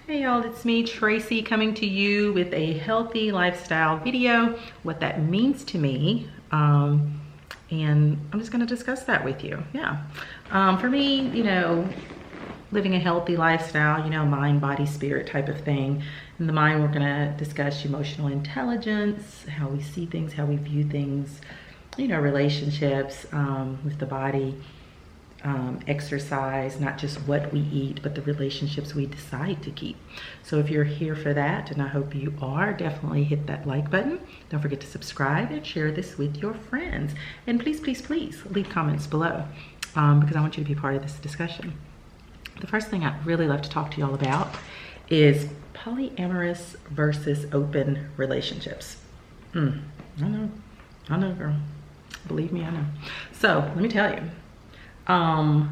Hey y'all, it's me, Tracy, coming to you with a healthy lifestyle video, what that means to me, and I'm just going to discuss that with you. For me, living a healthy lifestyle, mind, body, spirit type of thing. In the mind, we're going to discuss emotional intelligence, how we see things, how we view things, relationships, with the body. Exercise, not just what we eat, but the relationships we decide to keep. So if you're here for that, and I hope you are, definitely hit that like button. Don't forget to subscribe and share this with your friends. And please, please, please leave comments below because I want you to be part of this discussion. The first thing I'd really love to talk to y'all about is polyamorous versus open relationships. I know, girl. Believe me, I know. So let me tell you.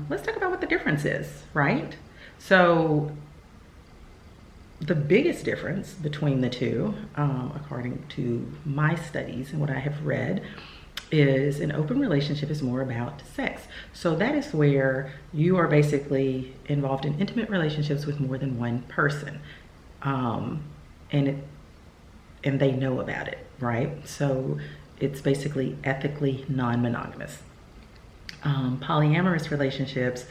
Let's talk about what the difference is, right? So the biggest difference between the two, according to my studies and what I have read, is an open relationship is more about sex. So that is where you are basically involved in intimate relationships with more than one person. And they know about it, right? So it's basically ethically non-monogamous. Polyamorous relationships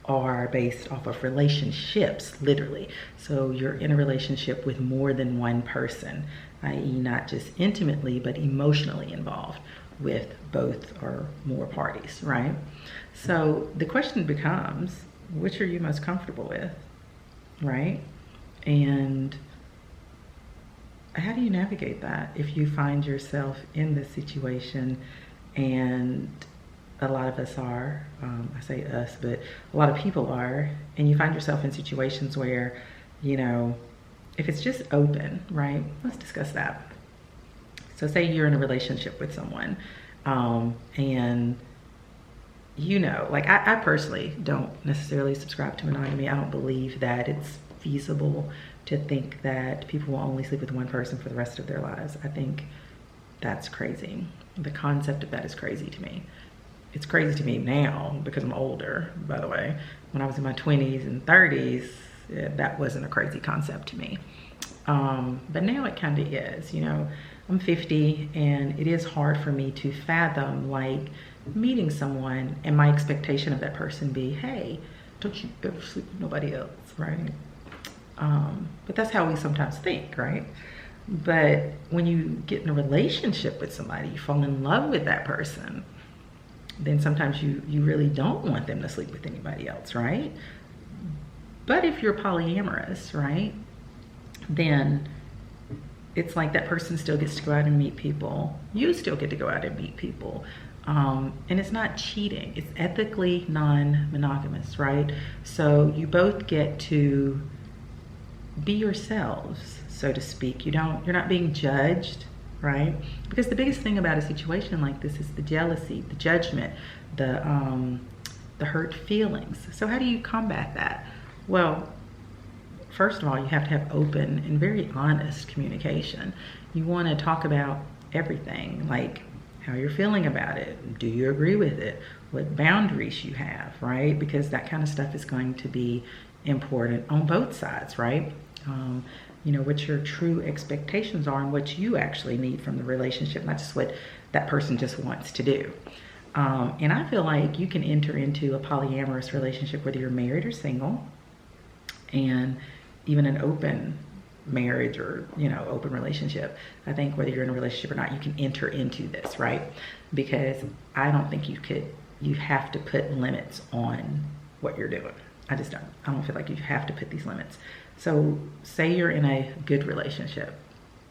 are based off of relationships, literally. So you're in a relationship with more than one person, i.e. not just intimately, but emotionally involved with both or more parties, right? So the question becomes, which are you most comfortable with, right? And how do you navigate that if you find yourself in this situation? And a lot of us are, I say us, but a lot of people are, and you find yourself in situations where, if it's just open, right? Let's discuss that. So say you're in a relationship with someone, and I personally don't necessarily subscribe to monogamy. I don't believe that it's feasible to think that people will only sleep with one person for the rest of their lives. I think that's crazy. The concept of that is crazy to me. It's crazy to me now because I'm older, by the way. When I was in my 20s and 30s, that wasn't a crazy concept to me. But now it kind of is, I'm 50 and it is hard for me to fathom meeting someone and my expectation of that person be, hey, don't you ever sleep with nobody else, right? But that's how we sometimes think, right? But when you get in a relationship with somebody, you fall in love with that person, then sometimes you really don't want them to sleep with anybody else, right? But if you're polyamorous, right, then it's like that person still gets to go out and meet people. You still get to go out and meet people. And it's not cheating. It's ethically non-monogamous, right? So you both get to be yourselves, so to speak. You're not being judged, right? Because the biggest thing about a situation like this is the jealousy, the judgment, the hurt feelings. So how do you combat that? Well, first of all, you have to have open and very honest communication. You want to talk about everything, like how you're feeling about it. Do you agree with it? What boundaries you have, right? Because that kind of stuff is going to be important on both sides, right? What your true expectations are and what you actually need from the relationship, not just what that person just wants to do. And I feel like you can enter into a polyamorous relationship whether you're married or single, and even an open marriage or, open relationship. I think whether you're in a relationship or not, you can enter into this, right? Because I don't think you have to put limits on what you're doing. I don't feel like you have to put these limits. So say you're in a good relationship.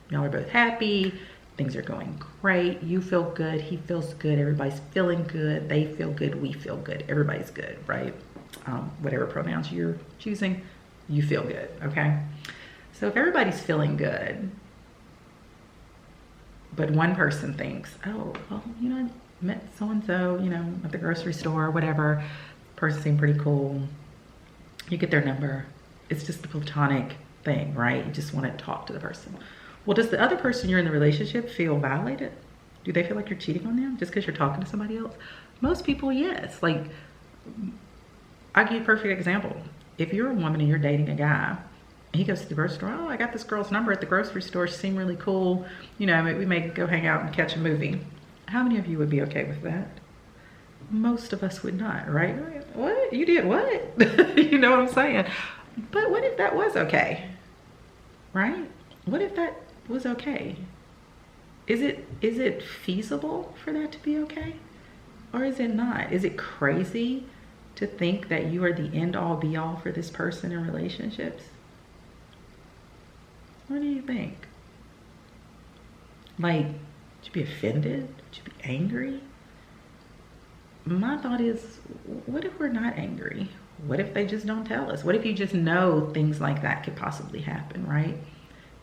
Y'all are both happy. Things are going great. You feel good. He feels good. Everybody's feeling good. They feel good. We feel good. Everybody's good, right? Whatever pronouns you're choosing, you feel good, okay? So if everybody's feeling good, but one person thinks, oh, well, I met so-and-so, at the grocery store or whatever. Person seemed pretty cool. You get their number. It's just a platonic thing, right? You just want to talk to the person. Well, does the other person you're in the relationship feel violated? Do they feel like you're cheating on them just because you're talking to somebody else? Most people, yes. I'll give you a perfect example. If you're a woman and you're dating a guy He goes to the grocery store. Oh, I got this girl's number at the grocery store. She seemed really cool. You know, we may go hang out and catch a movie. How many of you would be okay with that? Most of us would not, right? What? You did what? You know what I'm saying? But what if that was okay? Right? What if that was okay? Is it feasible for that to be okay? Or is it not? Is it crazy to think that you are the end all be all for this person in relationships? What do you think? Like, would you be offended? Would you be angry? My thought is, what if we're not angry? What if they just don't tell us? What if you just know things like that could possibly happen, right?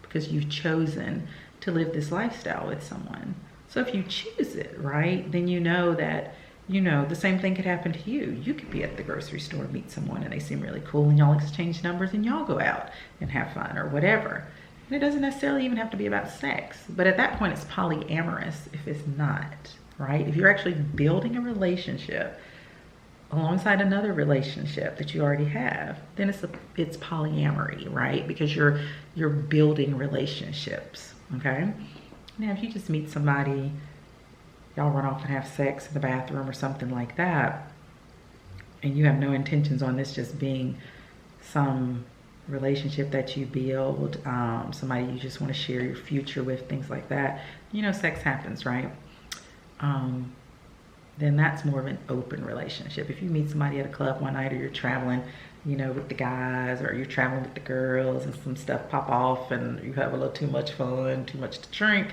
Because you've chosen to live this lifestyle with someone. So if you choose it, right, then you know that, you know, the same thing could happen to you. You could be at the grocery store, meet someone, and they seem really cool, and y'all exchange numbers, and y'all go out and have fun or whatever. And it doesn't necessarily even have to be about sex. But at that point, it's polyamorous if it's not, right? If you're actually building a relationship alongside another relationship that you already have, then it's polyamory, right? Because you're building relationships, okay? Now, if you just meet somebody, y'all run off and have sex in the bathroom or something like that, and you have no intentions on this just being some relationship that you build, somebody you just want to share your future with, things like that, you know, sex happens, right? Then that's more of an open relationship. If you meet somebody at a club one night, or you're traveling, you know, with the guys, or you're traveling with the girls, and some stuff pop off and you have a little too much fun, too much to drink,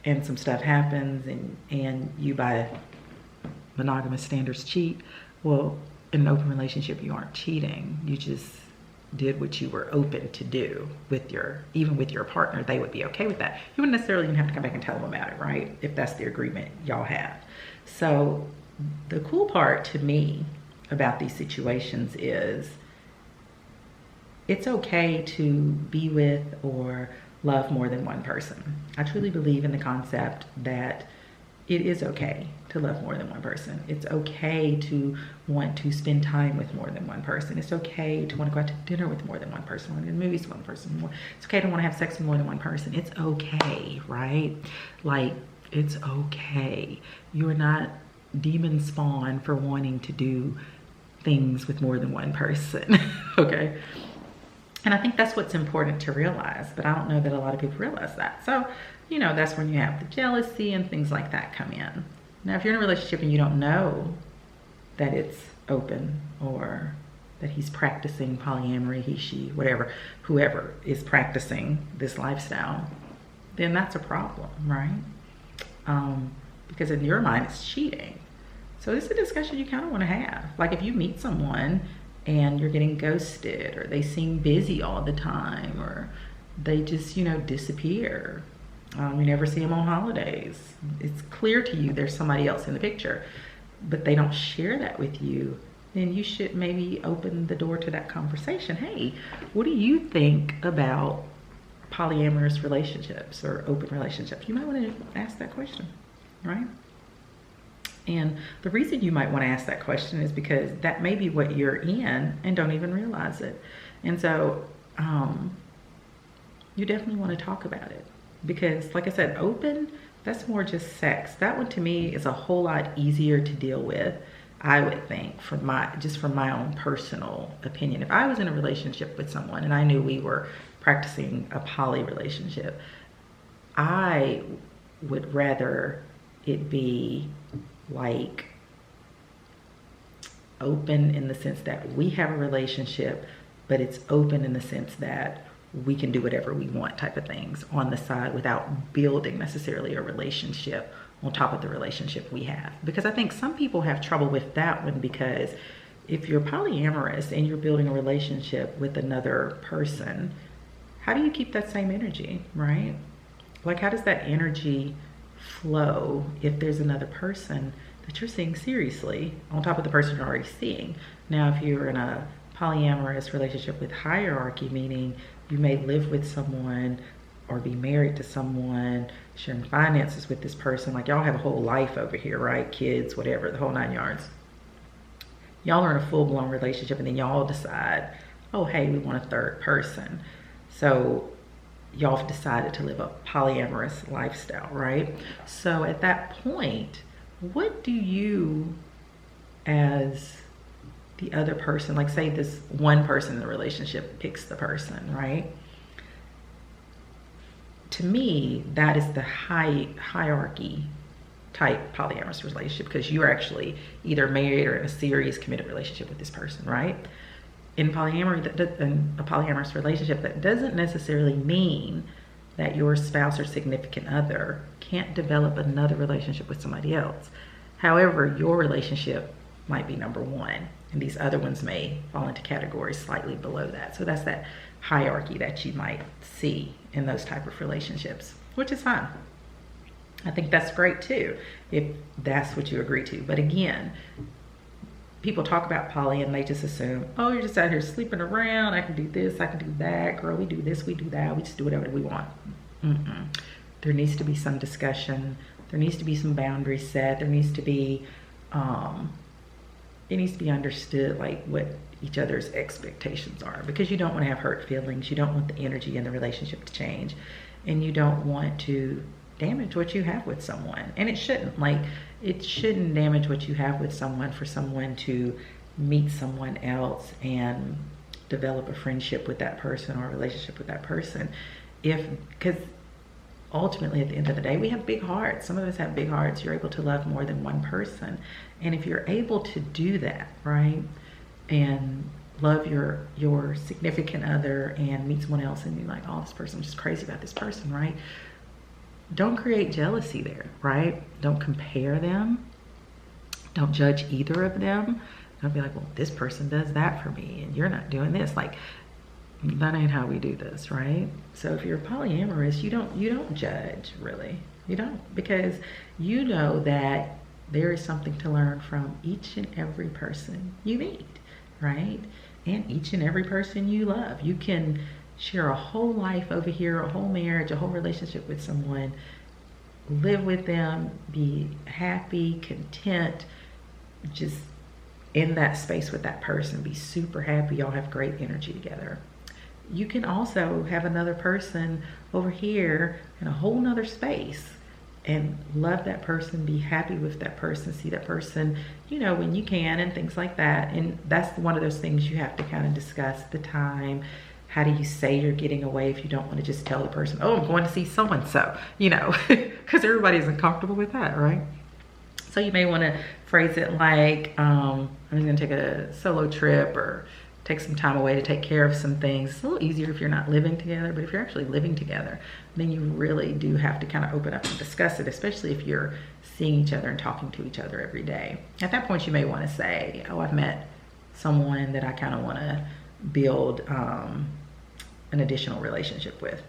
and some stuff happens, and you by monogamous standards cheat, well, in an open relationship you aren't cheating. You just did what you were open to do with even with your partner. They would be okay with that. You wouldn't necessarily even have to come back and tell them about it, right? If that's the agreement y'all have. So the cool part to me about these situations is it's okay to be with or love more than one person. I truly believe in the concept that it is okay to love more than one person. It's okay to want to spend time with more than one person. It's okay to want to go out to dinner with more than one person, want to go to movies with one person. It's okay to want to have sex with more than one person. It's okay, right? Like, it's okay. You are not demon spawn for wanting to do things with more than one person, okay? And I think that's what's important to realize, but I don't know that a lot of people realize that. So, you know, that's when you have the jealousy and things like that come in. Now, if you're in a relationship and you don't know that it's open, or that he's practicing polyamory, he, she, whatever, whoever is practicing this lifestyle, then that's a problem, right? Because in your mind, it's cheating. So this is a discussion you kind of want to have. Like, if you meet someone and you're getting ghosted, or they seem busy all the time, or they just, you know, disappear. You never see them on holidays. It's clear to you there's somebody else in the picture, but they don't share that with you. Then you should maybe open the door to that conversation. Hey, what do you think about polyamorous relationships or open relationships? You might want to ask that question, right? And the reason you might want to ask that question is because that may be what you're in and don't even realize it. And so you definitely want to talk about it, because like I said, open, that's more just sex. That one to me is a whole lot easier to deal with, I would think, from my own personal opinion. If I was in a relationship with someone and I knew we were practicing a poly relationship, I would rather it be like open in the sense that we have a relationship, but it's open in the sense that we can do whatever we want type of things on the side without building necessarily a relationship on top of the relationship we have. Because I think some people have trouble with that one, because if you're polyamorous and you're building a relationship with another person, how do you keep that same energy, right? Like, how does that energy flow if there's another person that you're seeing seriously on top of the person you're already seeing? Now, if you're in a polyamorous relationship with hierarchy, meaning you may live with someone or be married to someone, sharing finances with this person, like y'all have a whole life over here, right? Kids, whatever, the whole 9 yards. Y'all are in a full-blown relationship, and then y'all decide, oh, hey, we want a third person. So y'all have decided to live a polyamorous lifestyle, right? So at that point, what do you, as the other person, like say this one person in the relationship picks the person, right? To me, that is the hierarchy type polyamorous relationship, because you're actually either married or in a serious committed relationship with this person, right? In polyamory, in a polyamorous relationship, that doesn't necessarily mean that your spouse or significant other can't develop another relationship with somebody else. However, your relationship might be number one, and these other ones may fall into categories slightly below that. So that's that hierarchy that you might see in those type of relationships, which is fine. I think that's great too, if that's what you agree to. But again, people talk about poly and they just assume, oh, you're just out here sleeping around. I can do this, I can do that. Girl, we do this, we do that. We just do whatever we want. There needs to be some discussion. There needs to be some boundaries set. There needs to be, it needs to be understood like what each other's expectations are, because you don't want to have hurt feelings. You don't want the energy in the relationship to change, and you don't want to damage what you have with someone. And it shouldn't, like, it shouldn't damage what you have with someone for someone to meet someone else and develop a friendship with that person or a relationship with that person. Because ultimately at the end of the day, we have big hearts. Some of us have big hearts. You're able to love more than one person. And if you're able to do that, right, and love your significant other and meet someone else and you're like, oh, this person, I'm just crazy about this person, right? Don't create jealousy there, right? Don't compare them. Don't judge either of them. Don't be like, well, this person does that for me and you're not doing this. Like, that ain't how we do this, right? So if you're polyamorous, you don't judge, really. You don't, because you know that there is something to learn from each and every person you meet, right? And each and every person you love. You can share a whole life over here, a whole marriage, a whole relationship with someone, live with them, be happy, content, just in that space with that person, be super happy, y'all have great energy together. You can also have another person over here in a whole nother space and love that person, be happy with that person, see that person, you know, when you can and things like that. And that's one of those things you have to kind of discuss the time. How do you say you're getting away if you don't want to just tell the person, oh, I'm going to see so-and-so, you know, because everybody isn't comfortable with that, right? So you may want to phrase it like, I'm just going to take a solo trip or take some time away to take care of some things. It's a little easier if you're not living together, but if you're actually living together, then you really do have to kind of open up and discuss it, especially if you're seeing each other and talking to each other every day. At that point, you may want to say, oh, I've met someone that I kind of want to build an additional relationship with,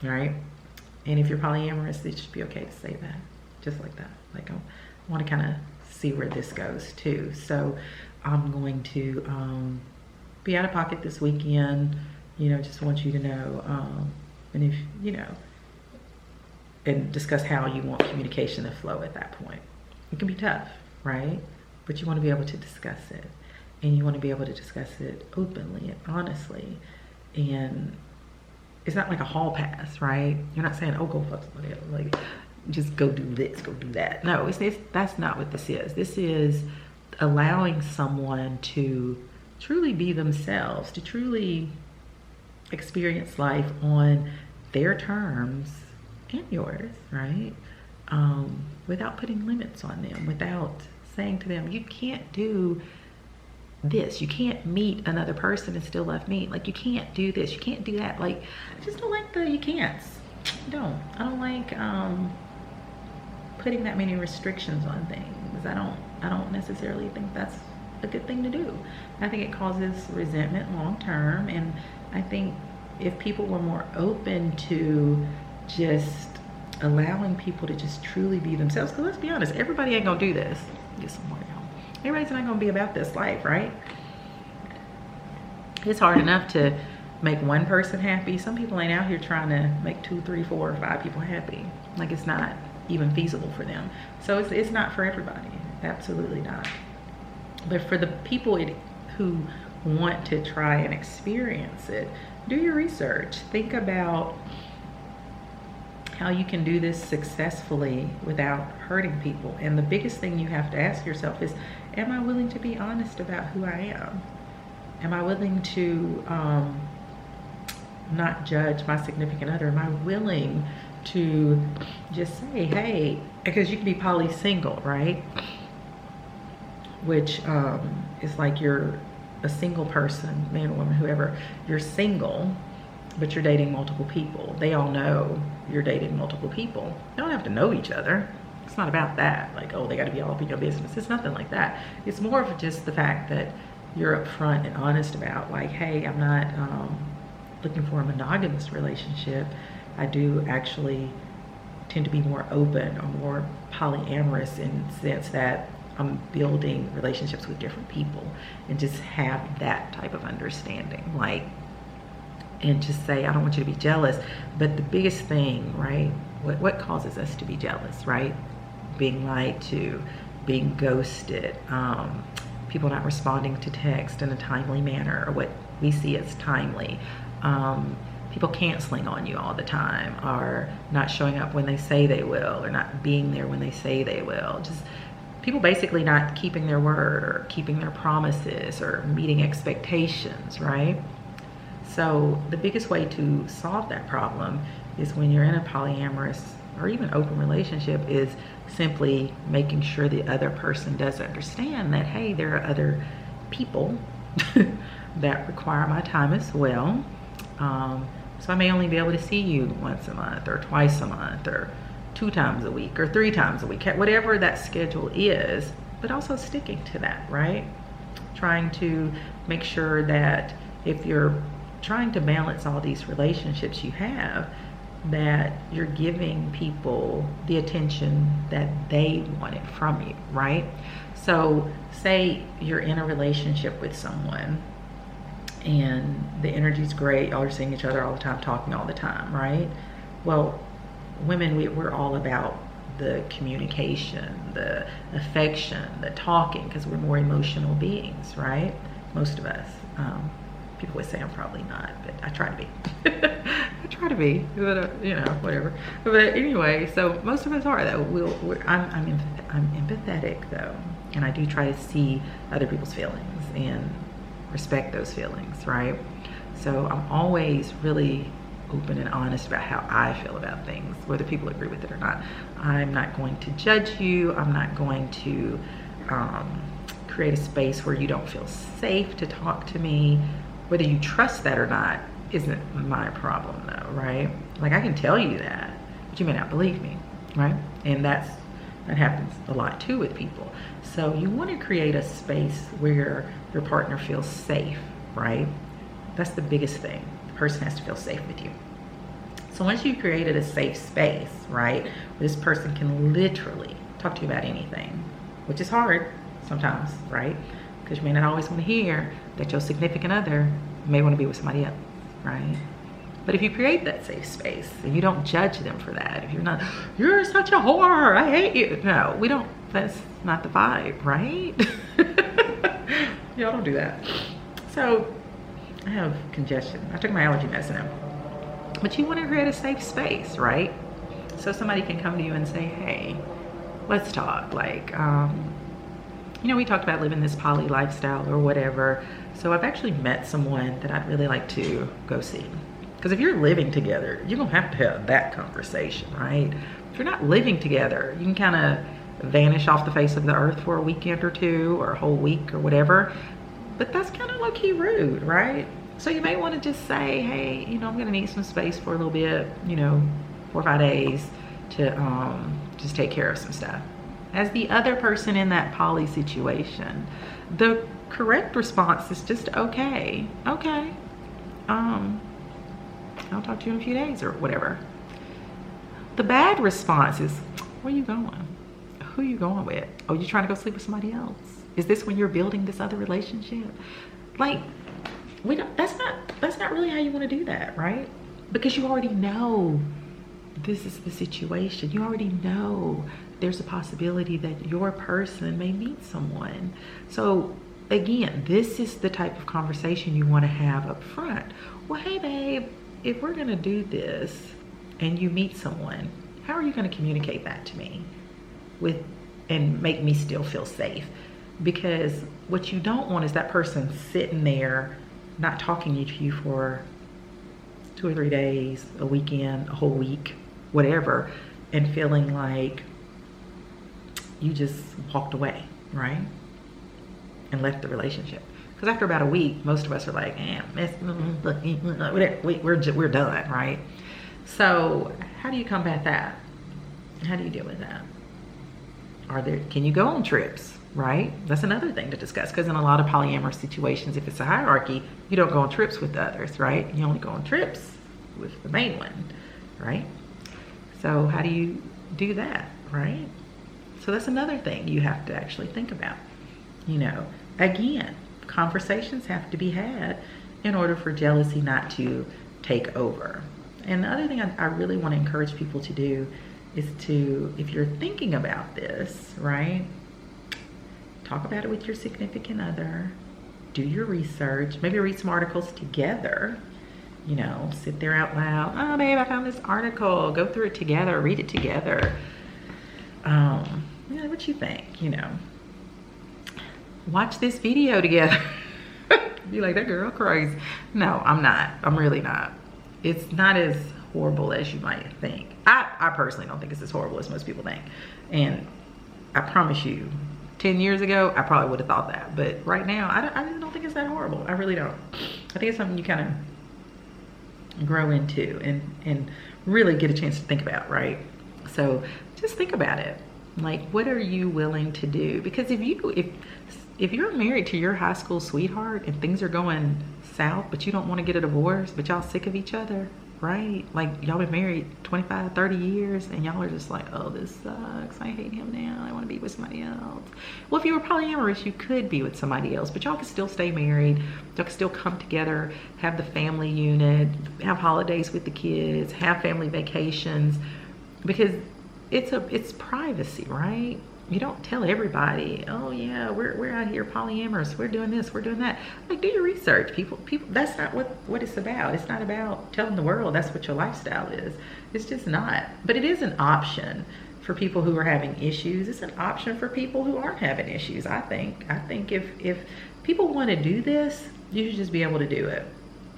right? And if you're polyamorous, it should be okay to say that, just like that. Like, I want to kind of see where this goes too. So I'm going to be out of pocket this weekend, you know, just want you to know, and if, you know, and discuss how you want communication to flow at that point. It can be tough, right? But you want to be able to discuss it, and you want to be able to discuss it openly and honestly. And it's not like a hall pass, right? You're not saying, oh, go fuck somebody else. Like, just go do this, go do that. No, that's not what this is. This is allowing someone to truly be themselves, to truly experience life on their terms and yours, right? Without putting limits on them, without saying to them, you can't do this, you can't meet another person and still love me, like you can't do this, you can't do that. Like, I just don't like the you can'ts. I don't like putting that many restrictions on things. I don't necessarily think that's a good thing to do. I think it causes resentment long term, and I think if people were more open to just allowing people to just truly be themselves, because let's be honest, everybody ain't gonna do this. Get some more, y'all. Everybody's not gonna be about this life, right? It's hard enough to make one person happy. Some people ain't out here trying to make 2, 3, 4, or 5 people happy. Like, it's not even feasible for them. So it's not for everybody. Absolutely not. But for the people who want to try and experience it, do your research. Think about how you can do this successfully without hurting people. And the biggest thing you have to ask yourself is, am I willing to be honest about who I am? Am I willing to not judge my significant other? Am I willing to just say, hey, because you can be poly single, right? Which is like you're a single person, man or woman, whoever, you're single, but you're dating multiple people. They all know you're dating multiple people. You don't have to know each other. It's not about that. Like, oh, they got to be all up in your business. It's nothing like that. It's more of just the fact that you're upfront and honest about, like, hey, I'm not looking for a monogamous relationship. I do actually tend to be more open or more polyamorous in the sense that I'm building relationships with different people, and just have that type of understanding. Like, and just say, I don't want you to be jealous. But the biggest thing, right? What causes us to be jealous, right? Being lied to, being ghosted, people not responding to text in a timely manner, or what we see as timely. People canceling on you all the time, or not showing up when they say they will, or not being there when they say they will. Just people basically not keeping their word, or keeping their promises, or meeting expectations, right? So the biggest way to solve that problem is, when you're in a polyamorous or even open relationship, is simply making sure the other person does understand that, hey, there are other people that require my time as well. So I may only be able to see you once a month, or twice a month, or 2 times a week, or 3 times a week, whatever that schedule is, but also sticking to that, right? Trying to make sure that if you're trying to balance all these relationships you have, that you're giving people the attention that they wanted from you, right? So say you're in a relationship with someone and the energy's great, y'all are seeing each other all the time, talking all the time, right? Well, women, we're all about the communication, the affection, the talking, because we're more emotional beings, right? Most of us. People would say I'm probably not, but I try to be. I try to be, but, you know, whatever. But anyway, so most of us are, though. I'm empathetic, though, and I do try to see other people's feelings and respect those feelings, right? So I'm always really open and honest about how I feel about things, whether people agree with it or not. I'm not going to judge you. I'm not going to create a space where you don't feel safe to talk to me. Whether you trust that or not isn't my problem, though, right? Like, I can tell you that, but you may not believe me, right? And that happens a lot too with people. So you want to create a space where your partner feels safe, right? That's the biggest thing. The person has to feel safe with you. So once you've created a safe space, right, this person can literally talk to you about anything, which is hard sometimes, right? Because you may not always want to hear that your significant other may want to be with somebody else, right? But if you create that safe space and you don't judge them for that, if you're not, you're such a whore, I hate you. No, we don't, that's not the vibe, right? Y'all don't do that. So I have congestion. I took my allergy medicine out. But you want to create a safe space, right? So somebody can come to you and say, hey, let's talk. Like, you know, we talked about living this poly lifestyle or whatever. So I've actually met someone that I'd really like to go see. Because if you're living together, you're gonna have to have that conversation, right? If you're not living together, you can kind of vanish off the face of the earth for a weekend or 2, or a whole week or whatever. But that's kind of low-key rude, right? So you may want to just say, hey, you know, I'm gonna need some space for a little bit, you know, 4 or 5 days to just take care of some stuff. As the other person in that poly situation, the correct response is just, okay, I'll talk to you in a few days or whatever. The bad response is, where you going? Who you going with? Oh, you trying to go sleep with somebody else? Is this when you're building this other relationship? Like, that's not really how you want to do that, right? Because you already know this is the situation. You already know there's a possibility that your person may meet someone. So again, this is the type of conversation you want to have up front. Well, hey babe, if we're going to do this and you meet someone, how are you going to communicate that to me and make me still feel safe? Because what you don't want is that person sitting there not talking to you for 2 or 3 days, a weekend, a whole week, whatever, and feeling like you just walked away, right? And left the relationship. Because after about a week, most of us are like, we're done, right? So how do you combat that? How do you deal with that? Can you go on trips, right? That's another thing to discuss, because in a lot of polyamorous situations, if it's a hierarchy, you don't go on trips with the others, right? You only go on trips with the main one, right? So how do you do that, right? So that's another thing you have to actually think about. You know, again, conversations have to be had in order for jealousy not to take over. And the other thing I really want to encourage people to do is to, if you're thinking about this, right, talk about it with your significant other, do your research, maybe read some articles together, you know, sit there out loud, oh babe, I found this article, go through it together, read it together. Yeah, what you think, you know, watch this video together. Be like, that girl crazy. No, I'm not. I'm really not. It's not as horrible as you might think. I personally don't think it's as horrible as most people think. And I promise you, 10 years ago, I probably would have thought that. But right now, I really don't think it's that horrible. I really don't. I think it's something you kind of grow into and really get a chance to think about, right? So just think about it. Like, what are you willing to do? Because if you're married to your high school sweetheart and things are going south, but you don't want to get a divorce, but y'all sick of each other, right? Like, y'all been married 25, 30 years and y'all are just like, oh, this sucks. I hate him now. I want to be with somebody else. Well, if you were polyamorous, you could be with somebody else, but y'all could still stay married. Y'all could still come together, have the family unit, have holidays with the kids, have family vacations, because it's privacy, right? You don't tell everybody, oh yeah, we're out here polyamorous, we're doing this, we're doing that. Like, do your research. People, that's not what it's about. It's not about telling the world that's what your lifestyle is. It's just not. But it is an option for people who are having issues. It's an option for people who aren't having issues, I think. I think if people want to do this, you should just be able to do it.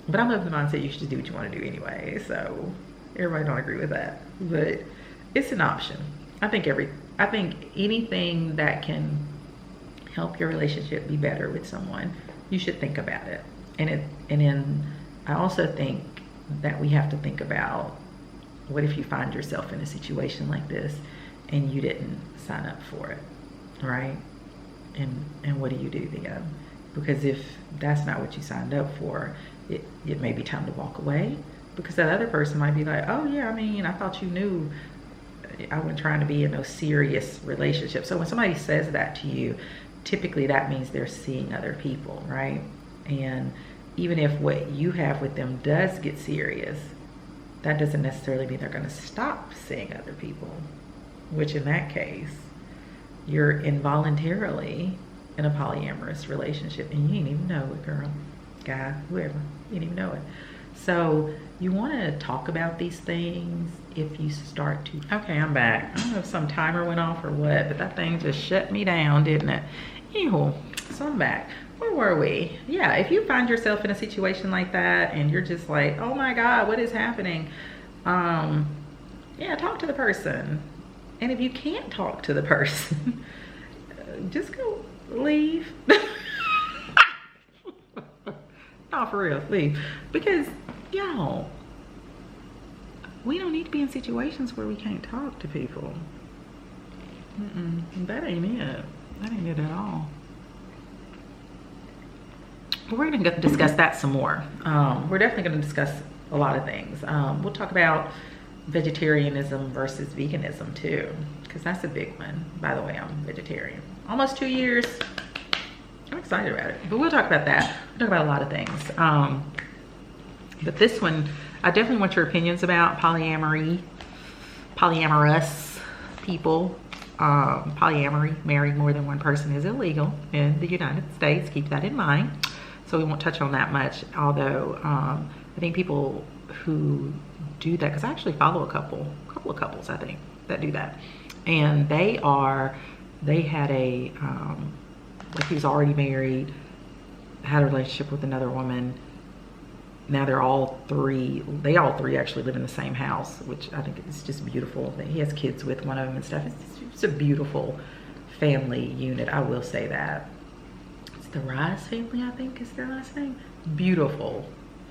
But I'm of the mindset you should just do what you want to do anyway. So everybody don't agree with that. But it's an option. I think anything that can help your relationship be better with someone, you should think about it. And then I also think that we have to think about, what if you find yourself in a situation like this and you didn't sign up for it, right? And what do you do then? Because if that's not what you signed up for, it may be time to walk away, because that other person might be like, oh yeah, I mean, I thought you knew I wasn't trying to be in no serious relationship. So when somebody says that to you, typically that means they're seeing other people, right? And even if what you have with them does get serious, that doesn't necessarily mean they're going to stop seeing other people, which in that case, you're involuntarily in a polyamorous relationship and you didn't even know it, girl, guy, whoever, you didn't even know it. So you want to talk about these things if you start to. Okay, I'm back. I don't know if some timer went off or what, but that thing just shut me down, didn't it? Anywho, so I'm back. Where were we? Yeah, if you find yourself in a situation like that and you're just like, oh my God, what is happening? Yeah, talk to the person. And if you can't talk to the person, just go leave. No, for real, leave. Because, y'all, we don't need to be in situations where we can't talk to people. That ain't it. That ain't it at all. But we're gonna discuss that some more. We're definitely gonna discuss a lot of things. We'll talk about vegetarianism versus veganism too, because that's a big one. By the way, I'm vegetarian. Almost 2 years. I'm excited about it, but we'll talk about that. We'll talk about a lot of things. But this one, I definitely want your opinions about polyamory, polyamorous people. polyamory, marrying more than one person, is illegal in the United States. Keep that in mind. So we won't touch on that much, although I think people who do that, because I actually follow a couple of couples, I think, that do that. And they had a, like, he was already married, had a relationship with another woman. Now they all three actually live in the same house, which I think is just beautiful. He has kids with one of them and stuff. It's a beautiful family unit, I will say that. It's the Rise family, I think is their last name. Beautiful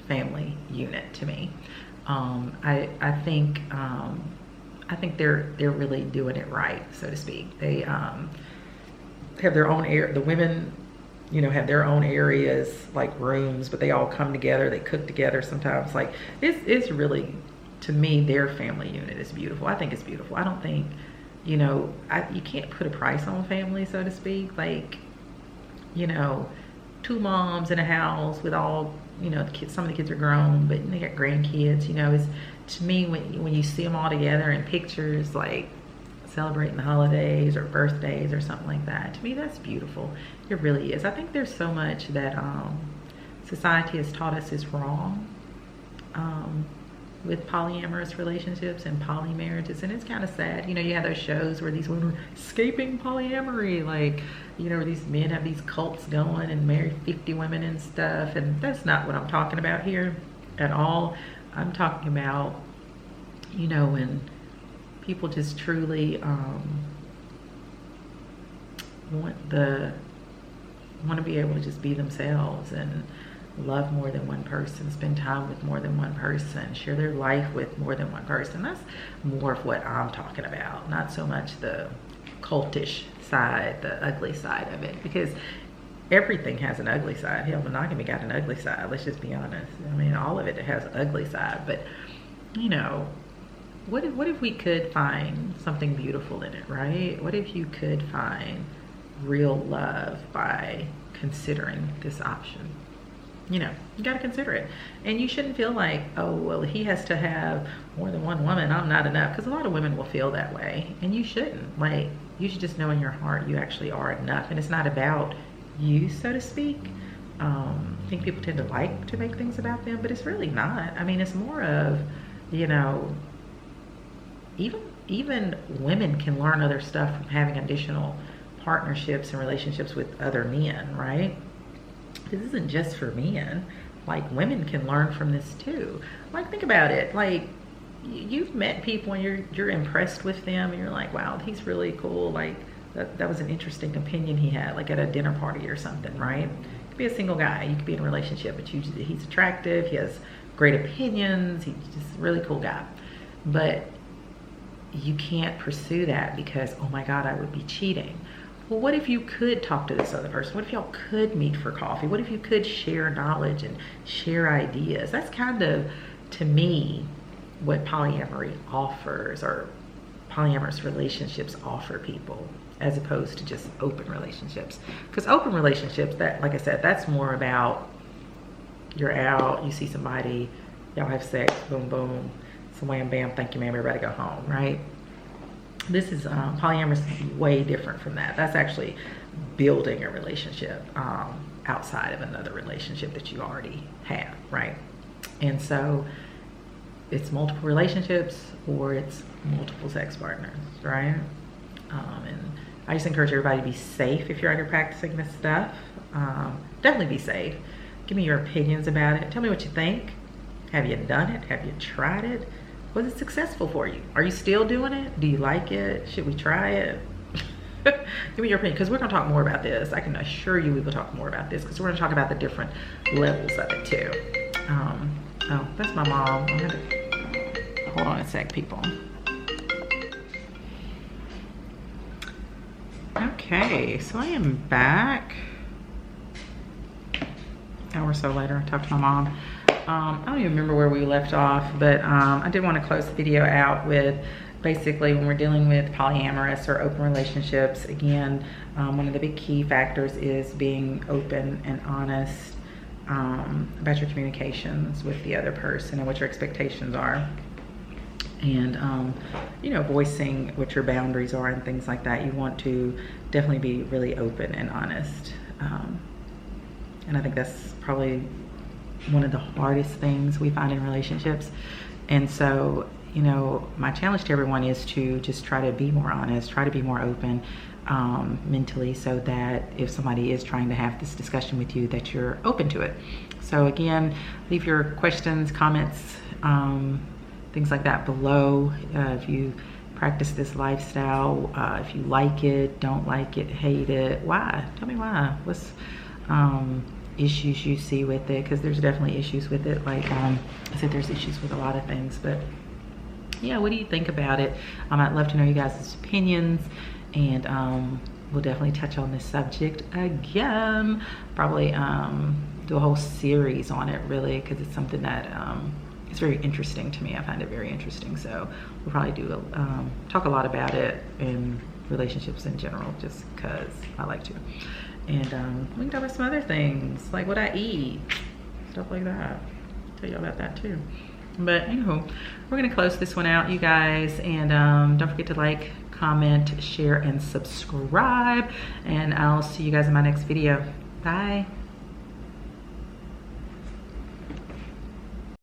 family unit to me. I think they're really doing it right, so to speak. They have their own the women, you know, have their own areas, like rooms, but they all come together, they cook together sometimes. Like, it's really, to me, their family unit is beautiful. I think it's beautiful. I don't think, you know, you can't put a price on family, so to speak. Like, you know, 2 moms in a house with all, you know, the kids, some of the kids are grown, but they got grandkids, you know. It's, to me, when you see them all together in pictures, like celebrating the holidays or birthdays or something like that, to me, that's beautiful. It really is. I think there's so much that society has taught us is wrong with polyamorous relationships and poly marriages, and it's kind of sad. You know, you have those shows where these women are escaping polyamory, like, you know, where these men have these cults going and marry 50 women and stuff, and that's not what I'm talking about here at all. I'm talking about, you know, when people just truly want to be able to just be themselves and love more than one person, spend time with more than one person, share their life with more than one person. That's more of what I'm talking about, not so much the cultish side, the ugly side of it, because everything has an ugly side. Hell, monogamy got an ugly side, let's just be honest. I mean, all of it has an ugly side, but, you know, what if we could find something beautiful in it, right? What if you could find real love by considering this option? You know, you got to consider it. And you shouldn't feel like, oh, well, he has to have more than one woman, I'm not enough, because a lot of women will feel that way, and you shouldn't. Like, you should just know in your heart you actually are enough, and it's not about you, so to speak. I think people tend to like to make things about them, but it's really not. I mean, it's more of, you know, even women can learn other stuff from having additional partnerships and relationships with other men, right? This isn't just for men. Like, women can learn from this too. Like, think about it. Like, you've met people and you're impressed with them, and you're like, wow, he's really cool. Like, that was an interesting opinion he had, like at a dinner party or something, right? You could be a single guy, you could be in a relationship, but he's attractive, he has great opinions, he's just a really cool guy. But you can't pursue that because, oh my God, I would be cheating. Well, what if you could talk to this other person? What if y'all could meet for coffee? What if you could share knowledge and share ideas? That's kind of, to me, what polyamory offers, or polyamorous relationships offer people, as opposed to just open relationships. Because open relationships, that, like I said, that's more about, you're out, you see somebody, y'all have sex, boom, boom, so wham, bam, thank you, ma'am, everybody go home, right? This is, polyamorous is way different from that. That's actually building a relationship outside of another relationship that you already have, right? And so it's multiple relationships, or it's multiple sex partners, right? And I just encourage everybody to be safe if you're out here practicing this stuff. Definitely be safe. Give me your opinions about it. Tell me what you think. Have you done it? Have you tried it? Was it successful for you? Are you still doing it? Do you like it? Should we try it? Give me your opinion, because we're going to talk more about this. I can assure you we will talk more about this, because we're going to talk about the different levels of it too. Oh, that's my mom. I'm gonna, hold on a sec, people. Okay, so I am back. An hour or so later, I talked to my mom. I don't even remember where we left off, but I did want to close the video out with, basically, when we're dealing with polyamorous or open relationships, again, one of the big key factors is being open and honest about your communications with the other person and what your expectations are. and you know, voicing what your boundaries are and things like that. You want to definitely be really open and honest, and I think that's probably one of the hardest things we find in relationships. And so, you know, my challenge to everyone is to just try to be more honest, try to be more open mentally, so that if somebody is trying to have this discussion with you, that you're open to it. So again, leave your questions, comments, things like that below. If you practice this lifestyle, if you like it, don't like it, hate it, why? Tell me why. What's issues you see with it, because there's definitely issues with it. Like I said, there's issues with a lot of things, but yeah, what do you think about it? I'd love to know you guys' opinions, and we'll definitely touch on this subject again. Probably do a whole series on it, really, because it's something that it's very interesting to me. I find it very interesting, so we'll probably do talk a lot about it in relationships in general, just because I like to. And we can talk about some other things, like what I eat, stuff like that. I'll tell you about that too. But anywho, we're gonna close this one out, you guys, and don't forget to like, comment, share, and subscribe, and I'll see you guys in my next video. Bye.